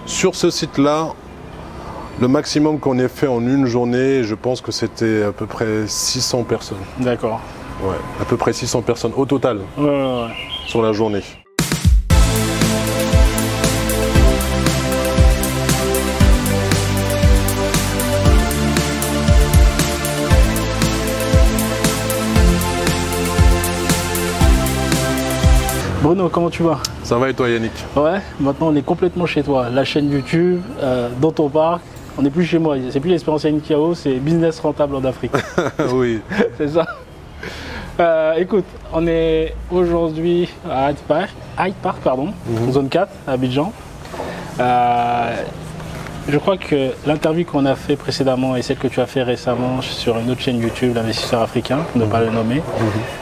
Sur ce site-là, le maximum qu'on ait fait en une journée, je pense que c'était à peu près 600 personnes. D'accord. Ouais, à peu près 600 personnes au total sur la journée. Bruno, comment tu vas? Ça va et toi Yannick? Ouais, maintenant on est complètement chez toi. La chaîne YouTube, dans ton parc, on n'est plus chez moi. C'est plus l'expérience Yannick Yao, c'est business rentable en Afrique. Oui. C'est ça. Écoute, on est aujourd'hui à Hyde Park, zone 4, à Abidjan. Je crois que l'interview qu'on a fait précédemment et celle que tu as fait récemment sur une autre chaîne YouTube, l'investisseur africain, pour ne pas le nommer,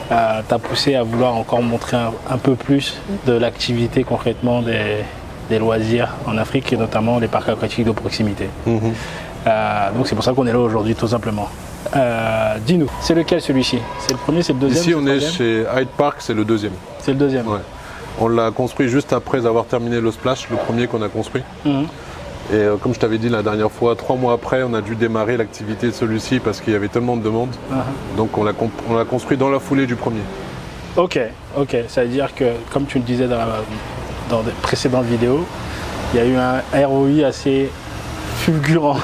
t'a poussé à vouloir encore montrer un peu plus de l'activité concrètement des loisirs en Afrique et notamment les parcs aquatiques de proximité. Donc c'est pour ça qu'on est là aujourd'hui tout simplement. Dis-nous, c'est lequel celui-ci? C'est le premier, c'est le deuxième? Ici on est chez Hyde Park, c'est le deuxième. C'est le deuxième. Ouais. On l'a construit juste après avoir terminé le Splash, le premier qu'on a construit. Et comme je t'avais dit la dernière fois, 3 mois après, on a dû démarrer l'activité de celui-ci parce qu'il y avait tellement de demandes. Donc on l'a construit dans la foulée du premier. Ok, ça veut dire que, comme tu le disais dans des précédentes vidéos, il y a eu un ROI assez fulgurant.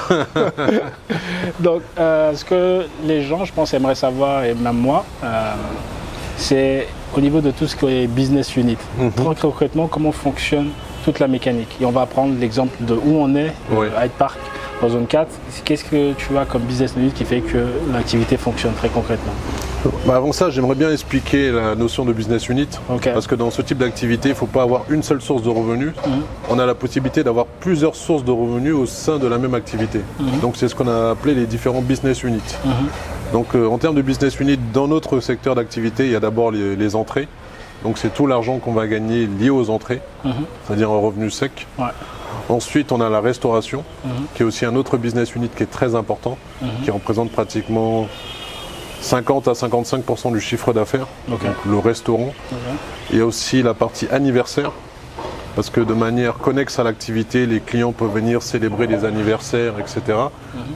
Donc ce que les gens, je pense, aimeraient savoir, et même moi, c'est au niveau de tout ce qui est business unit. Très concrètement, comment fonctionne toute la mécanique. Et on va prendre l'exemple de où on est, Hyde Park, en zone 4. Qu'est-ce que tu as comme business unit qui fait que l'activité fonctionne très concrètement? Avant ça, j'aimerais bien expliquer la notion de business unit. Parce que dans ce type d'activité, il ne faut pas avoir une seule source de revenus. On a la possibilité d'avoir plusieurs sources de revenus au sein de la même activité. Donc c'est ce qu'on a appelé les différents business units. Donc en termes de business unit, dans notre secteur d'activité, il y a d'abord les entrées. Donc c'est tout l'argent qu'on va gagner lié aux entrées, c'est-à-dire un revenu sec. Ensuite, on a la restauration, qui est aussi un autre business unit qui est très important, qui représente pratiquement 50 à 55% du chiffre d'affaires, donc le restaurant. Il y a aussi la partie anniversaire, parce que de manière connexe à l'activité, les clients peuvent venir célébrer des anniversaires, etc.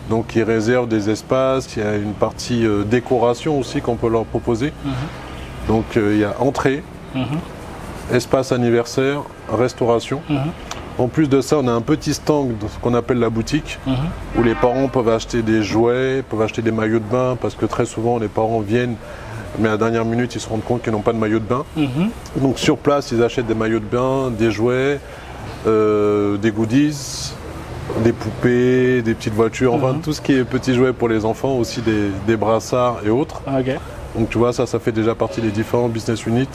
Donc ils réservent des espaces, il y a une partie décoration aussi qu'on peut leur proposer. Donc il y a entrée, espace anniversaire, restauration. En plus de ça, on a un petit stand de ce qu'on appelle la boutique, où les parents peuvent acheter des jouets, peuvent acheter des maillots de bain, parce que très souvent les parents viennent, mais à la dernière minute ils se rendent compte qu'ils n'ont pas de maillot de bain. Donc sur place, ils achètent des maillots de bain, des jouets, des goodies, des poupées, des petites voitures, enfin tout ce qui est petits jouets pour les enfants, aussi des brassards et autres. Donc tu vois, ça fait déjà partie des différents business units.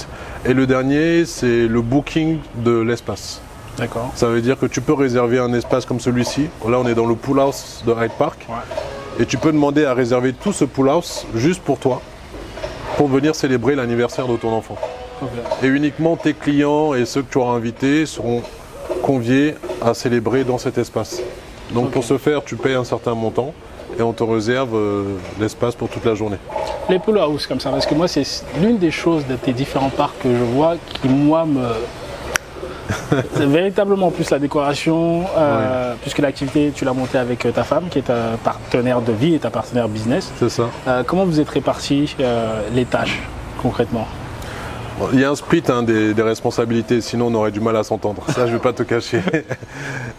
Et le dernier, c'est le booking de l'espace. D'accord. Ça veut dire que tu peux réserver un espace comme celui-ci. Là, on est dans le pool house de Hyde Park. Et tu peux demander à réserver tout ce pool house juste pour toi, pour venir célébrer l'anniversaire de ton enfant. Et uniquement tes clients et ceux que tu auras invités seront conviés à célébrer dans cet espace. Donc pour ce faire, tu payes un certain montant et on te réserve l'espace pour toute la journée. Les pool house comme ça, parce que moi c'est l'une des choses de tes différents parcs que je vois qui moi c'est véritablement plus la décoration, puisque l'activité tu l'as montée avec ta femme qui est ta partenaire de vie et ta partenaire business. C'est ça. Comment vous êtes répartis les tâches concrètement? Il y a un split des responsabilités, sinon on aurait du mal à s'entendre. Ça, je ne vais pas te cacher.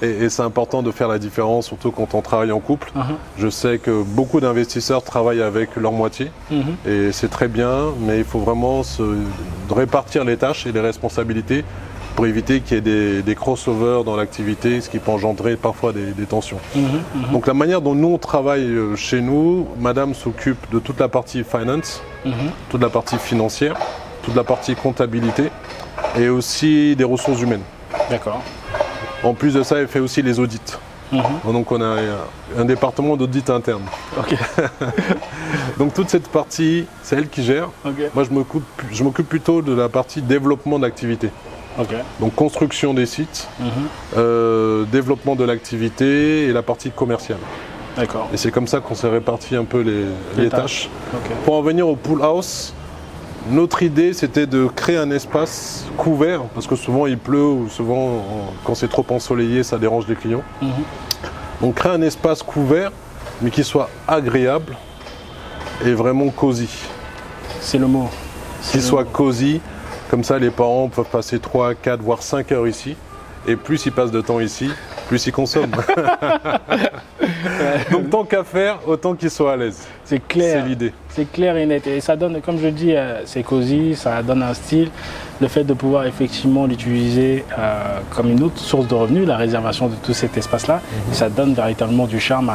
Et c'est important de faire la différence, surtout quand on travaille en couple. Je sais que beaucoup d'investisseurs travaillent avec leur moitié, et c'est très bien, mais il faut vraiment répartir les tâches et les responsabilités pour éviter qu'il y ait des crossovers dans l'activité, ce qui peut engendrer parfois des tensions. Donc la manière dont nous on travaille chez nous, madame s'occupe de toute la partie finance, toute la partie financière, toute la partie comptabilité et aussi des ressources humaines. D'accord. En plus de ça, elle fait aussi les audits. Donc on a un département d'audit interne. Donc toute cette partie, c'est elle qui gère. Moi je m'occupe plutôt de la partie développement d'activité. Donc construction des sites, développement de l'activité et la partie commerciale. Et c'est comme ça qu'on s'est réparti un peu les tâches. Pour en venir au pool house, Notre idée, c'était de créer un espace couvert, parce que souvent il pleut, ou souvent quand c'est trop ensoleillé, ça dérange les clients. Donc créer un espace couvert, mais qui soit agréable et vraiment cosy. C'est le mot. Qui soit cosy, comme ça les parents peuvent passer 3, 4, voire 5 heures ici. Et plus ils passent de temps ici, plus ils consomment. Donc tant qu'à faire, autant qu'ils soient à l'aise. C'est clair. C'est l'idée. C'est clair et net. Et ça donne, comme je dis, c'est cosy, ça donne un style. Le fait de pouvoir effectivement l'utiliser comme une autre source de revenus, la réservation de tout cet espace-là, ça donne véritablement du charme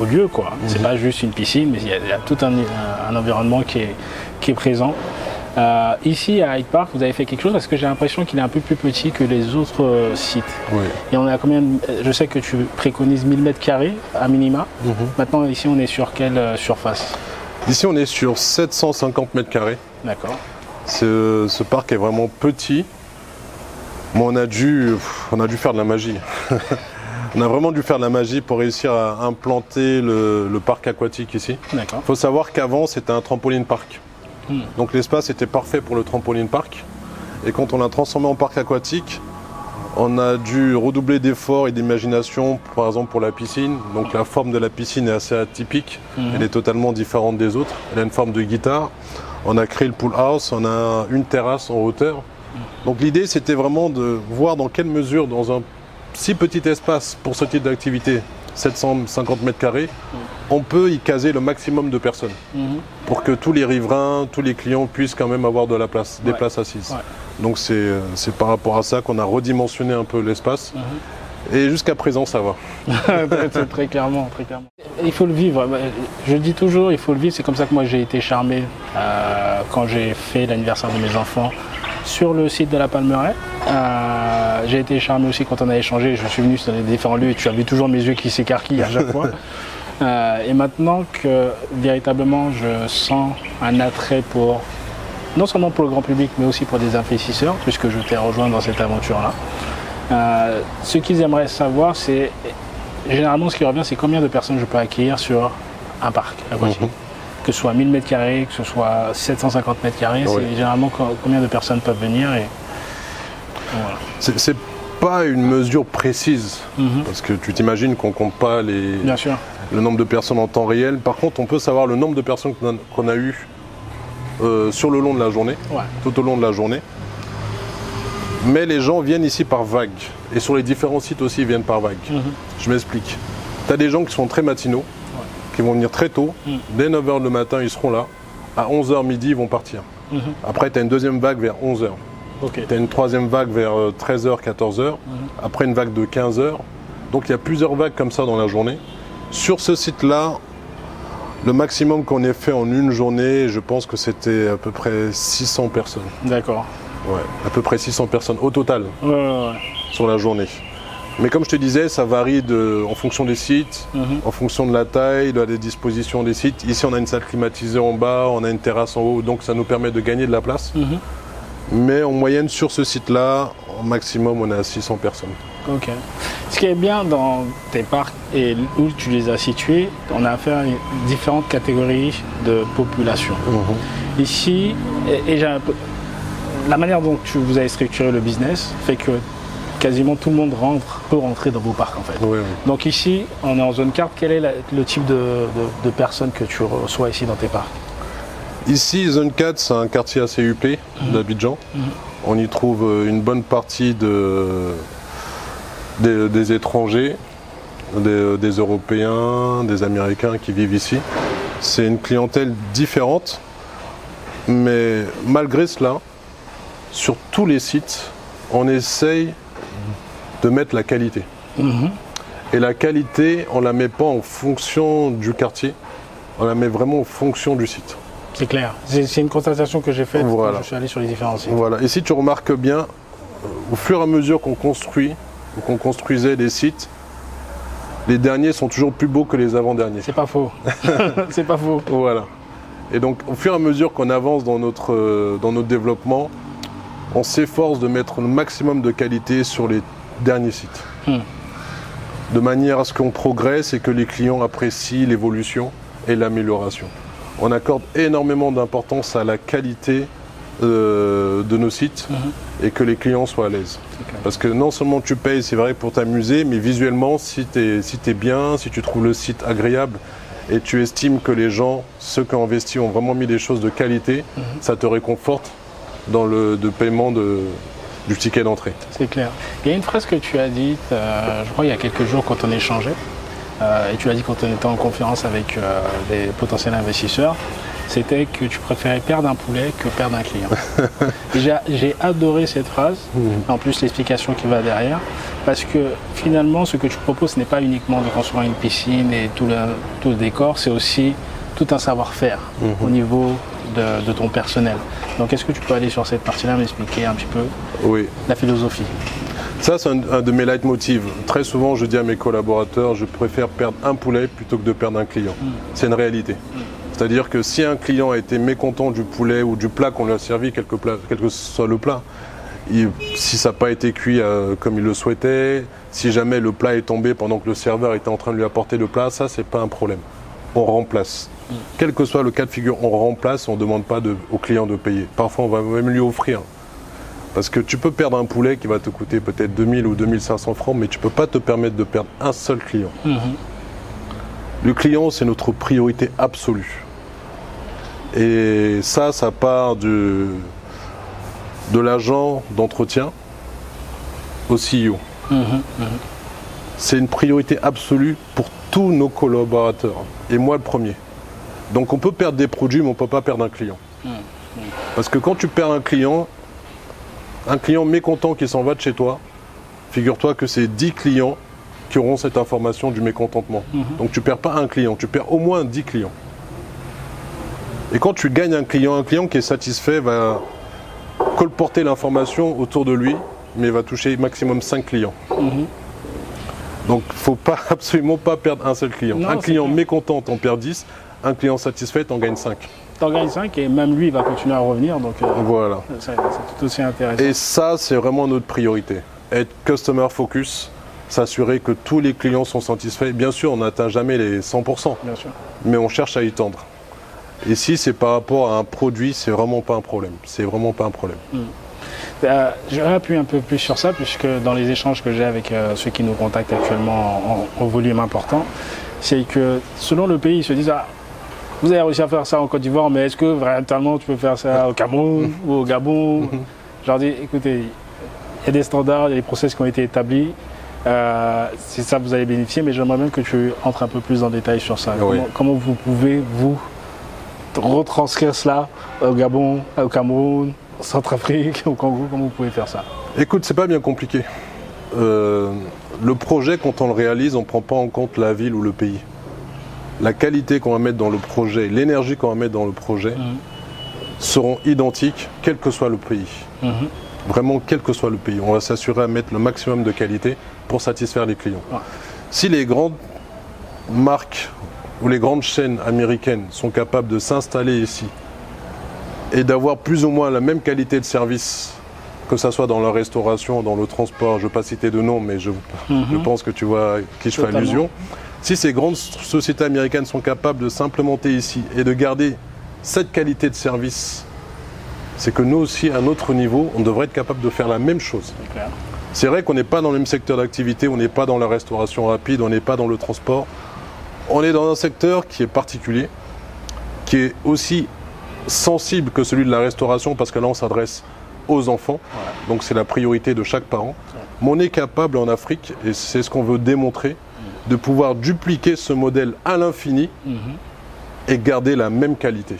au lieu, quoi. C'est pas juste une piscine, mais il y a tout un environnement qui est présent. Ici à Hyde Park, vous avez fait quelque chose parce que j'ai l'impression qu'il est un peu plus petit que les autres sites. Oui. Et on est à combien je sais que tu préconises 1000 m² à minima. Maintenant, ici, on est sur quelle surface? Ici, on est sur 750 m². D'accord. Ce parc est vraiment petit. Mais on a dû faire de la magie. On a vraiment dû faire de la magie pour réussir à implanter le parc aquatique ici. D'accord. Il faut savoir qu'avant, c'était un trampoline park. Donc l'espace était parfait pour le trampoline park. Et quand on l'a transformé en parc aquatique, on a dû redoubler d'efforts et d'imagination, par exemple pour la piscine. Donc la forme de la piscine est assez atypique. Elle est totalement différente des autres. Elle a une forme de guitare. On a créé le pool house, on a une terrasse en hauteur. Donc l'idée, c'était vraiment de voir dans quelle mesure, dans un si petit espace pour ce type d'activité, 750 m², on peut y caser le maximum de personnes pour que tous les riverains, tous les clients puissent quand même avoir de la place, des places assises. Ouais. Donc c'est par rapport à ça qu'on a redimensionné un peu l'espace. Et jusqu'à présent, ça va. Très clairement, très clairement. Il faut le vivre. Je dis toujours, il faut le vivre. C'est comme ça que moi, j'ai été charmé quand j'ai fait l'anniversaire de mes enfants sur le site de la Palmeraie. J'ai été charmé aussi quand on a échangé. Je suis venu sur les différents lieux et tu as vu toujours mes yeux qui s'écarquillent à chaque fois. Et maintenant que véritablement je sens un attrait pour, non seulement pour le grand public, mais aussi pour des investisseurs, puisque je t'ai rejoint dans cette aventure-là. Ce qu'ils aimeraient savoir, c'est généralement ce qui revient, c'est combien de personnes je peux accueillir sur un parc aquatique. Que ce soit 1000 m², que ce soit 750 m², c'est généralement combien de personnes peuvent venir. Et voilà. C'est pas une mesure précise, parce que tu t'imagines qu'on compte pas le nombre de personnes en temps réel. Par contre, on peut savoir le nombre de personnes qu'on a eu sur le long de la journée, tout au long de la journée. Mais les gens viennent ici par vague. Et sur les différents sites aussi, ils viennent par vague. Je m'explique. Tu as des gens qui sont très matinaux, qui vont venir très tôt. Dès 9h le matin, ils seront là. À 11h midi, ils vont partir. Après, tu as une deuxième vague vers 11h. Tu as une troisième vague vers 13h, 14h. Après, une vague de 15h. Donc, il y a plusieurs vagues comme ça dans la journée. Sur ce site-là, le maximum qu'on ait fait en une journée, je pense que c'était à peu près 600 personnes. D'accord. Ouais, à peu près 600 personnes au total sur la journée. Mais comme je te disais, ça varie en fonction des sites, en fonction de la taille, de la disposition des sites. Ici, on a une salle climatisée en bas, on a une terrasse en haut, donc ça nous permet de gagner de la place. Mais en moyenne, sur ce site-là, au maximum, on est à 600 personnes. Ok. Ce qui est bien dans tes parcs et où tu les as situés, on a affaire à différentes catégories de population. Ici, la manière dont vous avez structuré le business fait que quasiment tout le monde peut rentrer dans vos parcs en fait. Donc ici, on est en zone carte. Quel est le type de personnes que tu reçois ici dans tes parcs? Ici, zone 4, c'est un quartier assez huppé d'Abidjan. On y trouve une bonne partie des étrangers, des Européens, des Américains qui vivent ici. C'est une clientèle différente, mais malgré cela, sur tous les sites, on essaye de mettre la qualité. Et la qualité, on ne la met pas en fonction du quartier, on la met vraiment en fonction du site. C'est clair. C'est une constatation que j'ai faite quand je suis allé sur les différents sites. Voilà. Et si tu remarques bien, au fur et à mesure qu'on construit, ou qu'on construisait les sites, les derniers sont toujours plus beaux que les avant-derniers. C'est pas faux. C'est pas faux. Voilà. Et donc, au fur et à mesure qu'on avance dans notre développement, on s'efforce de mettre le maximum de qualité sur les derniers sites. De manière à ce qu'on progresse et que les clients apprécient l'évolution et l'amélioration. on accorde énormément d'importance à la qualité de nos sites et que les clients soient à l'aise. Parce que non seulement tu payes, c'est vrai, pour t'amuser, mais visuellement, si tu es bien, si tu trouves le site agréable et tu estimes que les gens, ceux qui ont investi, ont vraiment mis des choses de qualité, ça te réconforte dans le paiement du ticket d'entrée. C'est clair. Il y a une phrase que tu as dite, je crois il y a quelques jours quand on échangeait, et tu l'as dit quand on était en conférence avec des potentiels investisseurs, c'était que tu préférais perdre un poulet que perdre un client. J'ai adoré cette phrase, en plus l'explication qui va derrière, parce que finalement ce que tu proposes ce n'est pas uniquement de construire une piscine et tout le décor, c'est aussi tout un savoir-faire au niveau de ton personnel. Donc est-ce que tu peux aller sur cette partie-là, m'expliquer un petit peu la philosophie? Ça, c'est un de mes leitmotivs. Très souvent, je dis à mes collaborateurs, je préfère perdre un poulet plutôt que de perdre un client. C'est une réalité. C'est-à-dire que si un client a été mécontent du poulet ou du plat qu'on lui a servi, quel que soit le plat, si ça n'a pas été cuit comme il le souhaitait, si jamais le plat est tombé pendant que le serveur était en train de lui apporter le plat, ça, c'est pas un problème. On remplace. Quel que soit le cas de figure, on remplace, on ne demande pas au client de payer. Parfois, on va même lui offrir. Parce que tu peux perdre un poulet qui va te coûter peut-être 2000 ou 2500 francs, mais tu ne peux pas te permettre de perdre un seul client. Le client, c'est notre priorité absolue. Et ça part de l'agent d'entretien au CEO. C'est une priorité absolue pour tous nos collaborateurs. Et moi, le premier. Donc on peut perdre des produits, mais on ne peut pas perdre un client. Parce que quand tu perds un client mécontent qui s'en va de chez toi, figure-toi que c'est 10 clients qui auront cette information du mécontentement. Donc tu ne perds pas un client, tu perds au moins 10 clients. Et quand tu gagnes un client qui est satisfait va colporter l'information autour de lui, mais va toucher maximum 5 clients. Donc il ne faut absolument pas perdre un seul client. Non, un client mécontent, t'en perds 10, un client satisfait, t'en gagnes 5. T'en gagnes 5 et même lui, il va continuer à revenir. Donc voilà. C'est tout aussi intéressant. Et ça, c'est vraiment notre priorité. Être customer focus, s'assurer que tous les clients sont satisfaits. Bien sûr, on n'atteint jamais les 100%, bien sûr, mais on cherche à y tendre. Et si c'est par rapport à un produit, c'est vraiment pas un problème. C'est vraiment pas un problème. Je vais appuyer un peu plus sur ça, puisque dans les échanges que j'ai avec ceux qui nous contactent actuellement en volume important, c'est que selon le pays, ils se disent vous avez réussi à faire ça en Côte d'Ivoire, mais est-ce que véritablement tu peux faire ça au Cameroun ou au Gabon? Je leur dis, écoutez, il y a des standards, il y a des process qui ont été établis. C'est ça, vous allez bénéficier, mais j'aimerais bien que tu entres un peu plus en détail sur ça. Comment vous pouvez, vous, retranscrire cela au Gabon, au Cameroun, en Centrafrique, au Congo? Comment vous pouvez faire ça? Écoute, c'est pas bien compliqué. Le projet, quand on le réalise, on ne prend pas en compte la ville ou le pays. La qualité qu'on va mettre dans le projet, l'énergie qu'on va mettre dans le projet seront identiques, quel que soit le pays. Vraiment, quel que soit le pays. On va s'assurer à mettre le maximum de qualité pour satisfaire les clients. Si les grandes marques ou les grandes chaînes américaines sont capables de s'installer ici et d'avoir plus ou moins la même qualité de service, que ce soit dans la restauration, dans le transport, je ne vais pas citer de nom, mais je pense que tu vois à qui je fais allusion. Si ces grandes sociétés américaines sont capables de s'implémenter ici et de garder cette qualité de service, c'est que nous aussi, à notre niveau, on devrait être capable de faire la même chose. C'est vrai qu'on n'est pas dans le même secteur d'activité, on n'est pas dans la restauration rapide, on n'est pas dans le transport. On est dans un secteur qui est particulier, qui est aussi sensible que celui de la restauration, parce que là, on s'adresse aux enfants. Donc, c'est la priorité de chaque parent. Mais on est capable en Afrique, et c'est ce qu'on veut démontrer, de pouvoir dupliquer ce modèle à l'infini et garder la même qualité,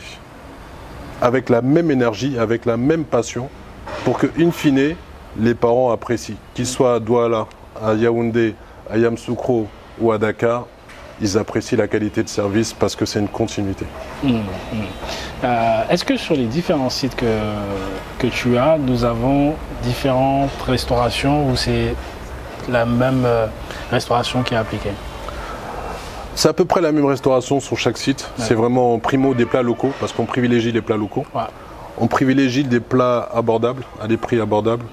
avec la même énergie, avec la même passion, pour que, in fine, les parents apprécient. Qu'ils soient à Douala, à Yaoundé, à Yamoussoukro ou à Dakar, ils apprécient la qualité de service parce que c'est une continuité. Est-ce que sur les différents sites que tu as, nous avons différentes restaurations ou c'est la même restauration qui est appliquée? C'est à peu près la même restauration sur chaque site. C'est vraiment primo des plats locaux parce qu'on privilégie les plats locaux. On privilégie des plats abordables, à des prix abordables,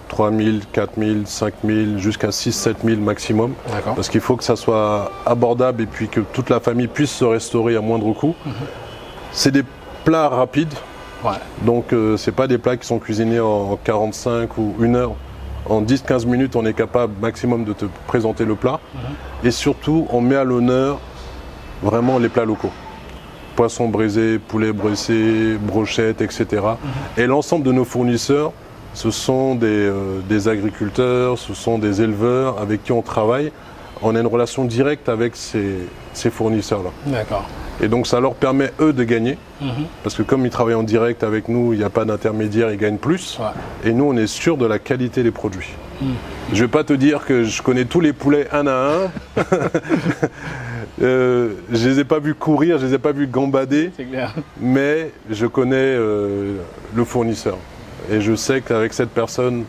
3 000, 4 000, 5 000, jusqu'à 6 000, 7 000 maximum. Parce qu'il faut que ça soit abordable et puis que toute la famille puisse se restaurer à moindre coût. C'est des plats rapides. Ouais. Donc c'est pas des plats qui sont cuisinés en 45 ou 1 heure. En 10-15 minutes, on est capable maximum de te présenter le plat. Et surtout, on met à l'honneur vraiment les plats locaux. Poisson braisé, poulet braisé, brochettes, etc. Et l'ensemble de nos fournisseurs, ce sont des agriculteurs, ce sont des éleveurs avec qui on travaille. On a une relation directe avec ces fournisseurs-là. D'accord. Et donc ça leur permet, eux, de gagner. Parce que comme ils travaillent en direct avec nous, il n'y a pas d'intermédiaire, ils gagnent plus. Ouais. Et nous, on est sûr de la qualité des produits. Je ne vais pas te dire que je connais tous les poulets un à un. Je ne les ai pas vus courir, je ne les ai pas vus gambader. C'est clair. Mais je connais le fournisseur. Et je sais qu'avec cette personne,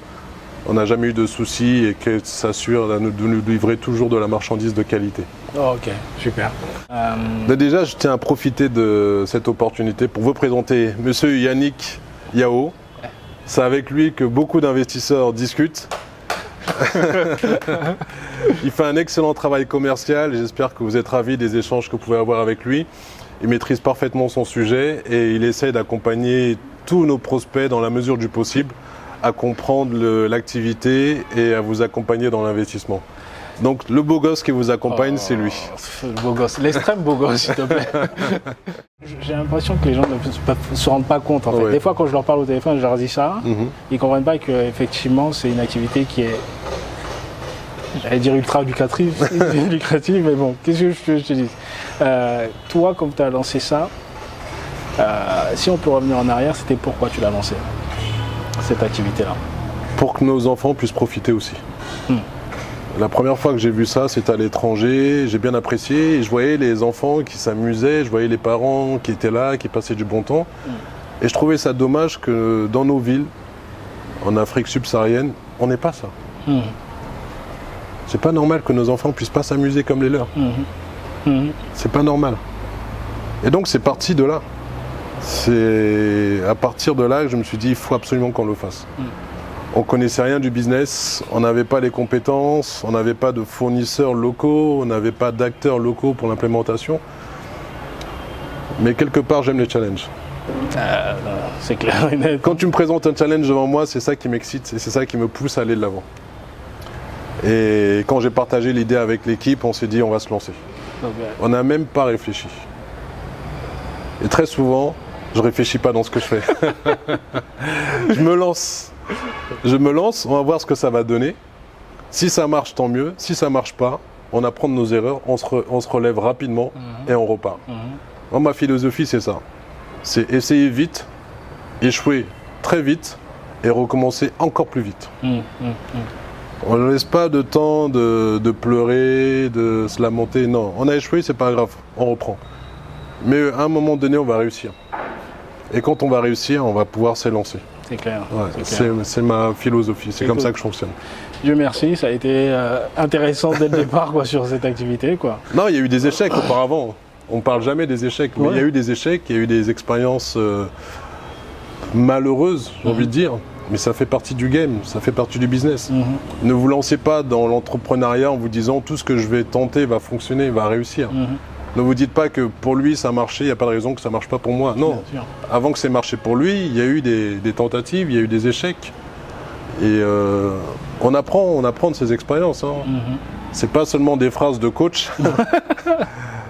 on n'a jamais eu de soucis et qu'elle s'assure de nous livrer toujours de la marchandise de qualité. Oh, ok, super. Déjà, je tiens à profiter de cette opportunité pour vous présenter Monsieur Yannick Yao. C'est avec lui que beaucoup d'investisseurs discutent. Il fait un excellent travail commercial et j'espère que vous êtes ravis des échanges que vous pouvez avoir avec lui. Il maîtrise parfaitement son sujet et il essaie d'accompagner tous nos prospects dans la mesure du possible à comprendre l'activité et à vous accompagner dans l'investissement. Donc le beau gosse qui vous accompagne, c'est lui. Le beau gosse, l'extrême beau gosse, s'il te plaît. J'ai l'impression que les gens ne se rendent pas compte. En fait. Des fois, quand je leur parle au téléphone, je leur dis ça, ils ne comprennent pas qu'effectivement, c'est une activité qui est, j'allais dire ultra lucrative, mais bon, qu'est-ce que je te dis toi, comme tu as lancé ça, si on peut revenir en arrière, c'était pourquoi tu l'as lancé, cette activité-là? Pour que nos enfants puissent profiter aussi. La première fois que j'ai vu ça, c'était à l'étranger, j'ai bien apprécié, et je voyais les enfants qui s'amusaient, je voyais les parents qui étaient là, qui passaient du bon temps. Et je trouvais ça dommage que dans nos villes, en Afrique subsaharienne, on n'ait pas ça. C'est pas normal que nos enfants puissent pas s'amuser comme les leurs. C'est pas normal. Et donc c'est parti de là. C'est à partir de là que je me suis dit, il faut absolument qu'on le fasse. On ne connaissait rien du business, on n'avait pas les compétences, on n'avait pas de fournisseurs locaux, on n'avait pas d'acteurs locaux pour l'implémentation. Mais quelque part, j'aime les challenges. C'est clair. Quand tu me présentes un challenge devant moi, c'est ça qui m'excite et c'est ça qui me pousse à aller de l'avant. Et quand j'ai partagé l'idée avec l'équipe, on s'est dit on va se lancer. On n'a même pas réfléchi. Et très souvent, je ne réfléchis pas dans ce que je fais. Je me lance, on va voir ce que ça va donner. Si ça marche, tant mieux. Si ça ne marche pas, on apprend de nos erreurs, on se relève rapidement et on repart. Moi, ma philosophie, c'est ça. C'est essayer vite, échouer très vite et recommencer encore plus vite. On ne laisse pas de temps de pleurer, de se lamenter. Non, on a échoué, c'est pas grave, on reprend. Mais à un moment donné, on va réussir. Et quand on va réussir, on va pouvoir s'élancer. C'est clair. Ouais, c'est ma philosophie, c'est comme ça que je fonctionne. Dieu merci, ça a été intéressant dès le départ sur cette activité. Non, il y a eu des échecs auparavant. On ne parle jamais des échecs, mais il y a eu des échecs, il y a eu des expériences malheureuses, j'ai envie de dire. Mais ça fait partie du game, ça fait partie du business. Ne vous lancez pas dans l'entrepreneuriat en vous disant tout ce que je vais tenter va fonctionner, va réussir. Ne vous dites pas que pour lui ça a marché, il n'y a pas de raison que ça ne marche pas pour moi. Non, avant que ça ait marché pour lui, il y a eu des tentatives, il y a eu des échecs. Et on apprend de ces expériences. C'est pas seulement des phrases de coach,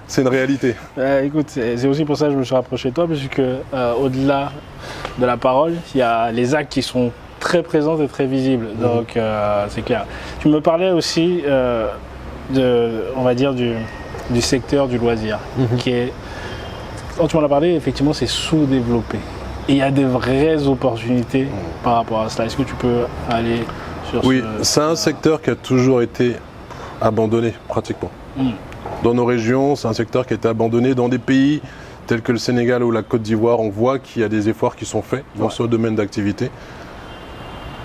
c'est une réalité. Écoute, c'est aussi pour ça que je me suis rapproché de toi, parce que au-delà de la parole, il y a les actes qui sont très présents et très visibles. Donc c'est clair. Tu me parlais aussi on va dire du secteur du loisir, qui est, quand tu m'en as parlé, effectivement, c'est sous-développé. Et il y a des vraies opportunités par rapport à cela. Est-ce que tu peux aller sur Oui, c'est un secteur qui a toujours été abandonné, pratiquement. Dans nos régions, c'est un secteur qui a été abandonné. Dans des pays tels que le Sénégal ou la Côte d'Ivoire, on voit qu'il y a des efforts qui sont faits dans ce domaine d'activité.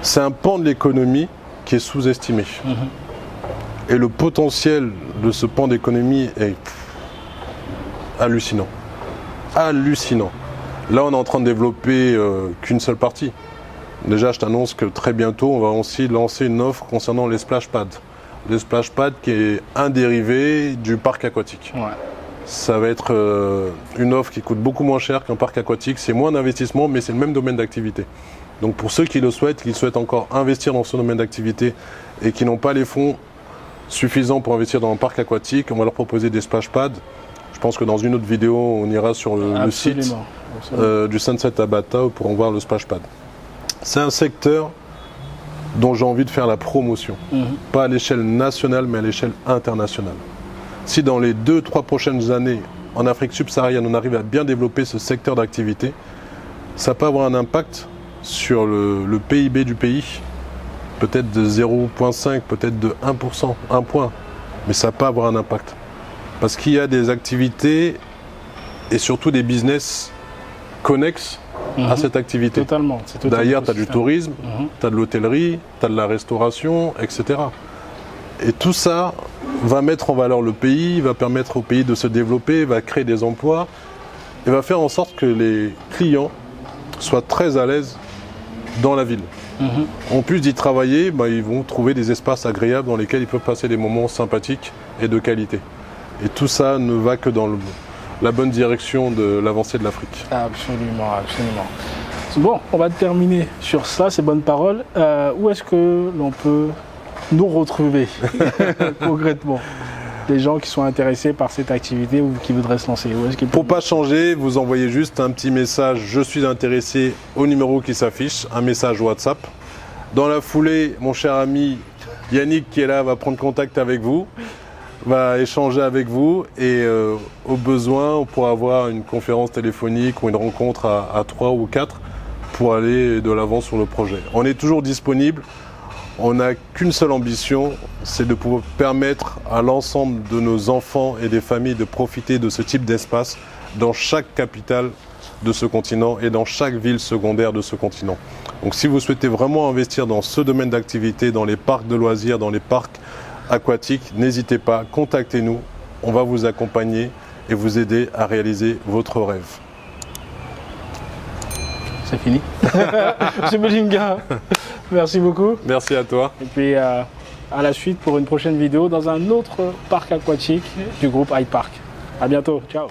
C'est un pan de l'économie qui est sous-estimé. Et le potentiel de ce pan d'économie est hallucinant. Hallucinant. Là, on est en train de développer qu'une seule partie. Déjà, je t'annonce que très bientôt, on va aussi lancer une offre concernant les splash pads. Les splash pads qui est un dérivé du parc aquatique. ça va être une offre qui coûte beaucoup moins cher qu'un parc aquatique. C'est moins d'investissement, mais c'est le même domaine d'activité. Donc pour ceux qui le souhaitent, qui souhaitent encore investir dans ce domaine d'activité et qui n'ont pas les fonds suffisants pour investir dans un parc aquatique, on va leur proposer des splash pads. Je pense que dans une autre vidéo, on ira sur le site du Sunset Abata pour en voir le splash pad. C'est un secteur dont j'ai envie de faire la promotion. Pas à l'échelle nationale, mais à l'échelle internationale. Si dans les 2-3 prochaines années, en Afrique subsaharienne, on arrive à bien développer ce secteur d'activité, ça peut avoir un impact sur le PIB du pays, peut-être de 0,5, peut-être de 1%, 1 point, mais ça peut avoir un impact. Parce qu'il y a des activités et surtout des business connexes à cette activité. Totalement. D'ailleurs, tu as du tourisme, tu as de l'hôtellerie, tu as de la restauration, etc. Et tout ça va mettre en valeur le pays, va permettre au pays de se développer, va créer des emplois et va faire en sorte que les clients soient très à l'aise dans la ville. En plus d'y travailler, ils vont trouver des espaces agréables dans lesquels ils peuvent passer des moments sympathiques et de qualité. Et tout ça ne va que dans la bonne direction de l'avancée de l'Afrique. Absolument, absolument. Bon, on va terminer sur ça, ces bonnes paroles. Où est-ce que l'on peut nous retrouver concrètement? Les gens qui sont intéressés par cette activité ou qui voudraient se lancer. Pour ne pas changer, vous envoyez juste un petit message « Je suis intéressé » au numéro qui s'affiche, un message WhatsApp. Dans la foulée, mon cher ami Yannick qui est là va prendre contact avec vous, va échanger avec vous et au besoin, on pourra avoir une conférence téléphonique ou une rencontre à 3 ou 4 pour aller de l'avant sur le projet. On est toujours disponible. On n'a qu'une seule ambition, c'est de pouvoir permettre à l'ensemble de nos enfants et des familles de profiter de ce type d'espace dans chaque capitale de ce continent et dans chaque ville secondaire de ce continent. Donc si vous souhaitez vraiment investir dans ce domaine d'activité, dans les parcs de loisirs, dans les parcs aquatiques, n'hésitez pas, contactez-nous, on va vous accompagner et vous aider à réaliser votre rêve. C'est fini. Monsieur Belinga, merci beaucoup. Merci à toi. Et puis à la suite pour une prochaine vidéo dans un autre parc aquatique du groupe iPark. À bientôt. Ciao.